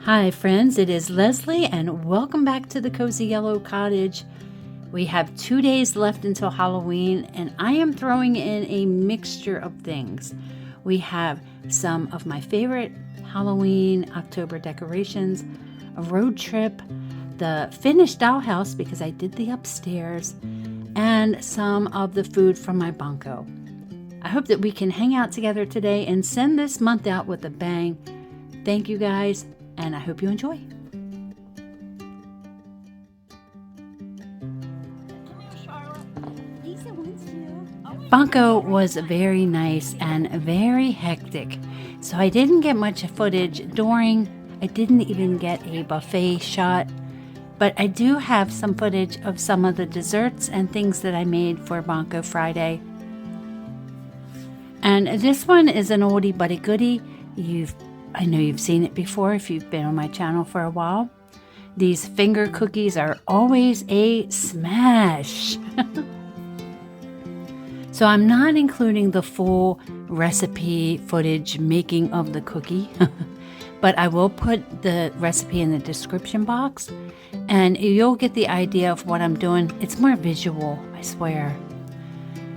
Hi friends, it is Leslie and welcome back to the Cozy Yellow Cottage. We have 2 days left until Halloween and I am throwing in a mixture of things. We have some of my favorite Halloween October decorations, a road trip, the finished dollhouse because I did the upstairs, and some of the food from my Bunco. I hope that we can hang out together today and send this month out with a bang. Thank you guys. And I hope you enjoy. Bunco was very nice and very hectic, so I didn't get much footage during. I didn't even get a buffet shot, but I do have some footage of some of the desserts and things that I made for Bunco Friday. And this one is an oldie but a goodie. I know you've seen it before if you've been on my channel for a while. These finger cookies are always a smash. So I'm not including the full recipe footage making of the cookie, but I will put the recipe in the description box and you'll get the idea of what I'm doing. It's more visual, I swear.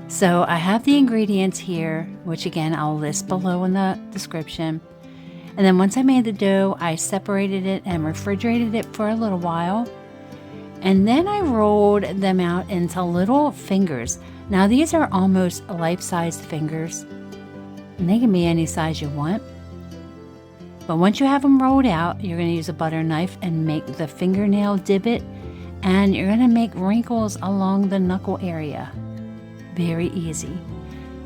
So I have the ingredients here, which again I'll list below in the description. And then once I made the dough, I separated it and refrigerated it for a little while. And then I rolled them out into little fingers. Now these are almost life-sized fingers. And they can be any size you want. But once you have them rolled out, you're going to use a butter knife and make the fingernail divot. And you're going to make wrinkles along the knuckle area. Very easy.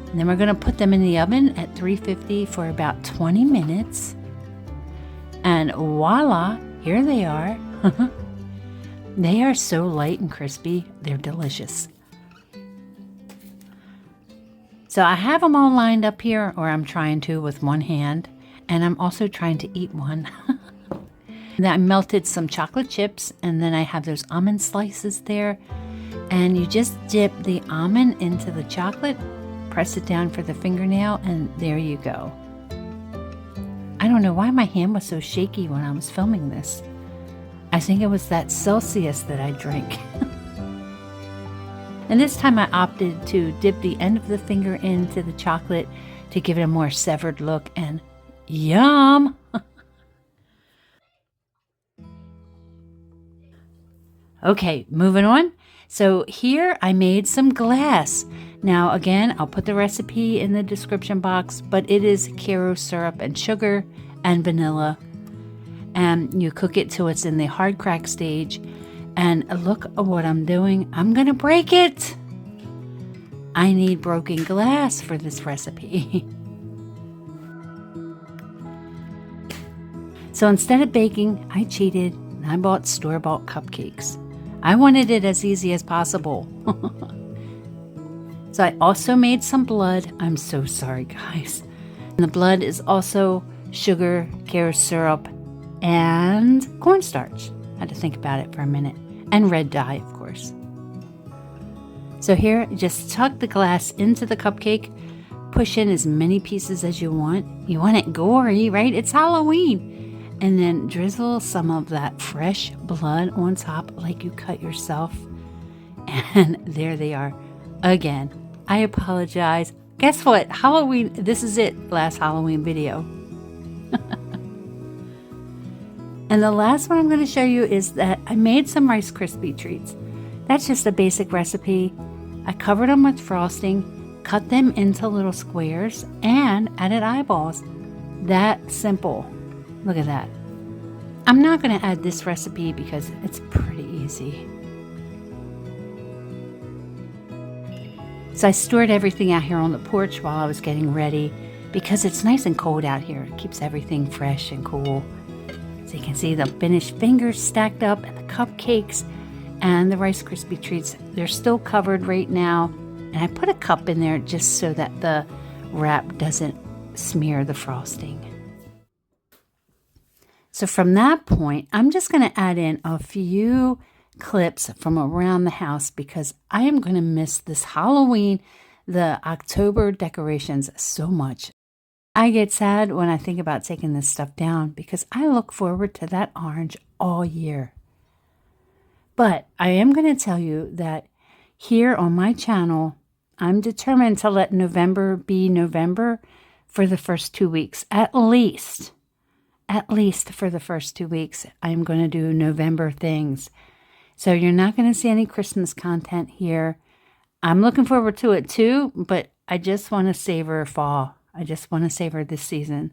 And then we're going to put them in the oven at 350 for about 20 minutes. And voila, here they are. They are so light and crispy, they're delicious. So I have them all lined up here, or I'm trying to with one hand. And I'm also trying to eat one. Then I melted some chocolate chips, and then I have those almond slices there. And you just dip the almond into the chocolate, press it down for the fingernail, and there you go. I don't know why my hand was so shaky when I was filming this. I think it was that Celsius that I drank. And this time I opted to dip the end of the finger into the chocolate to give it a more severed look, and yum! Okay, moving on. So here I made some glass. Now again, I'll put the recipe in the description box, but it is Caro syrup and sugar and vanilla. And you cook it till it's in the hard crack stage. And look at what I'm doing. I'm gonna break it. I need broken glass for this recipe. So instead of baking, I cheated and I bought store-bought cupcakes. I wanted it as easy as possible. So I also made some blood. I'm so sorry, guys. And the blood is also sugar, Caro syrup, and cornstarch. I had to think about it for a minute. And red dye, of course. So here, just tuck the glass into the cupcake. Push in as many pieces as you want. You want it gory, right? It's Halloween. And then drizzle some of that fresh blood on top like you cut yourself. And there they are. Again, I apologize. Guess what? Halloween, this is it. Last Halloween video. And the last one I'm going to show you is that I made some Rice Krispie treats. That's just a basic recipe. I covered them with frosting, cut them into little squares, and added eyeballs. That simple. Look at that. I'm not going to add this recipe because it's pretty easy. So I stored everything out here on the porch while I was getting ready because it's nice and cold out here. It keeps everything fresh and cool. So you can see the finished fingers stacked up and the cupcakes and the Rice Krispie treats. They're still covered right now. And I put a cup in there just so that the wrap doesn't smear the frosting. So from that point, I'm just going to add in a few clips from around the house because I am going to miss this Halloween, the October decorations so much. I get sad when I think about taking this stuff down because I look forward to that orange all year. But I am going to tell you that here on my channel, I'm determined to let November be November for the first 2 weeks, at least. At least for the first 2 weeks, I'm going to do November things. So you're not going to see any Christmas content here. I'm looking forward to it too, but I just want to savor fall. I just want to savor this season.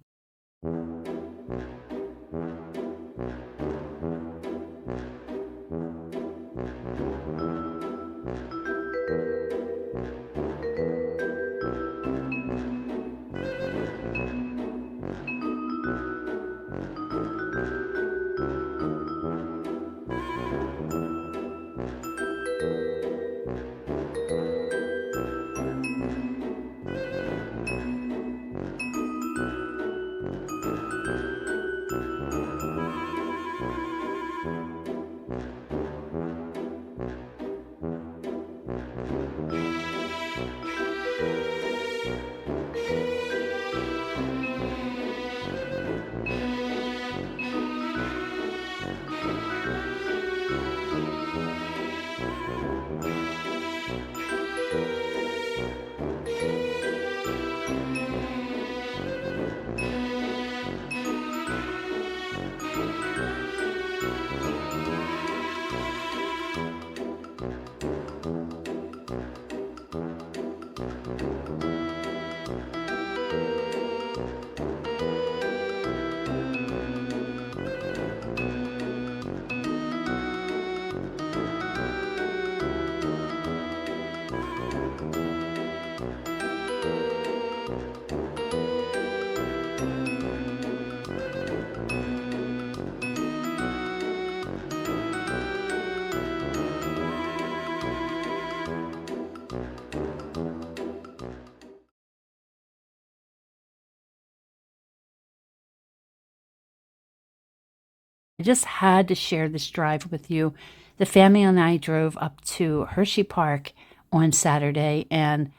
I just had to share this drive with you. The family and I drove up to Hershey Park on Saturday, and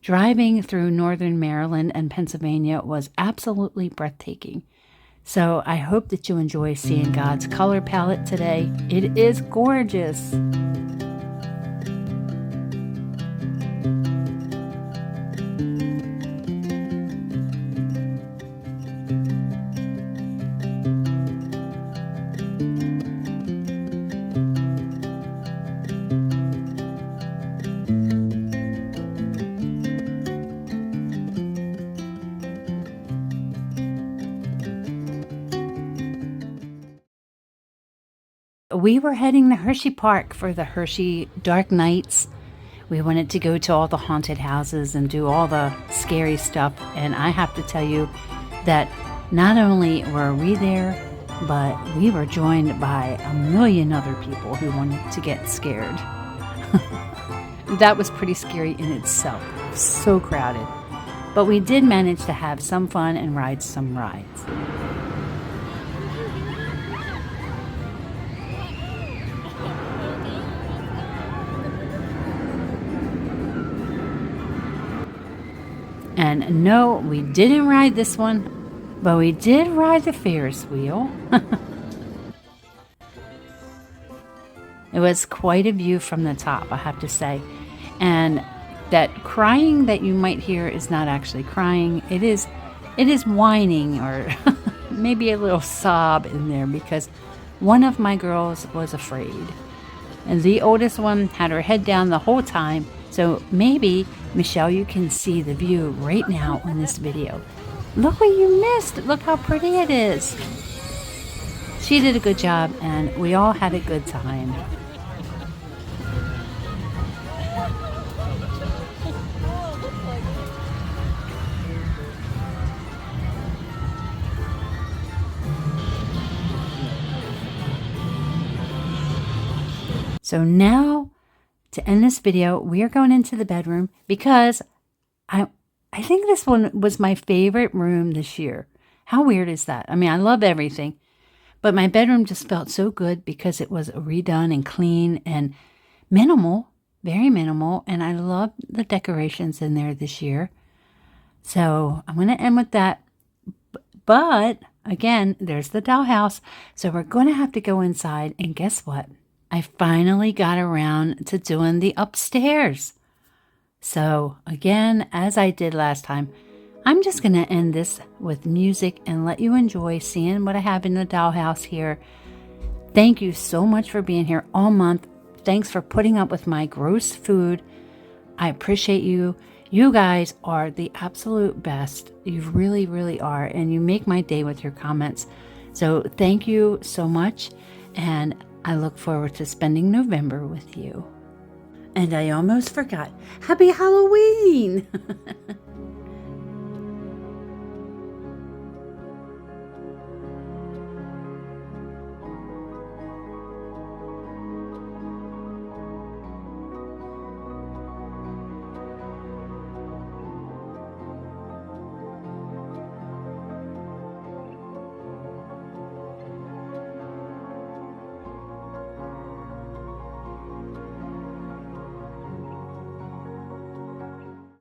driving through northern Maryland and Pennsylvania was absolutely breathtaking. So I hope that you enjoy seeing God's color palette today. It is gorgeous. We were heading to Hershey Park for the Hershey Dark Nights. We wanted to go to all the haunted houses and do all the scary stuff. And I have to tell you that not only were we there, but we were joined by a million other people who wanted to get scared. That was pretty scary in itself. So crowded. But we did manage to have some fun and ride some rides. And no, we didn't ride this one, but we did ride the Ferris wheel. It was quite a view from the top, I have to say. And that crying that you might hear is not actually crying. It is whining, or maybe a little sob in there, because one of my girls was afraid. And the oldest one had her head down the whole time. So maybe, Michelle, you can see the view right now on this video. Look what you missed. Look how pretty it is. She did a good job, and we all had a good time. So now, to end this video, we are going into the bedroom because I think this one was my favorite room this year. How weird is that? I mean, I love everything, but my bedroom just felt so good because it was redone and clean and minimal, very minimal, and I love the decorations in there this year. So I'm going to end with that. But again, there's the dollhouse. So we're going to have to go inside. And guess what? I finally got around to doing the upstairs. So again, as I did last time, I'm just going to end this with music and let you enjoy seeing what I have in the dollhouse here. Thank you so much for being here all month. Thanks for putting up with my gross food. I appreciate you. You guys are the absolute best. You really, really are. And you make my day with your comments. So thank you so much. And I look forward to spending November with you. And I almost forgot. Happy Halloween!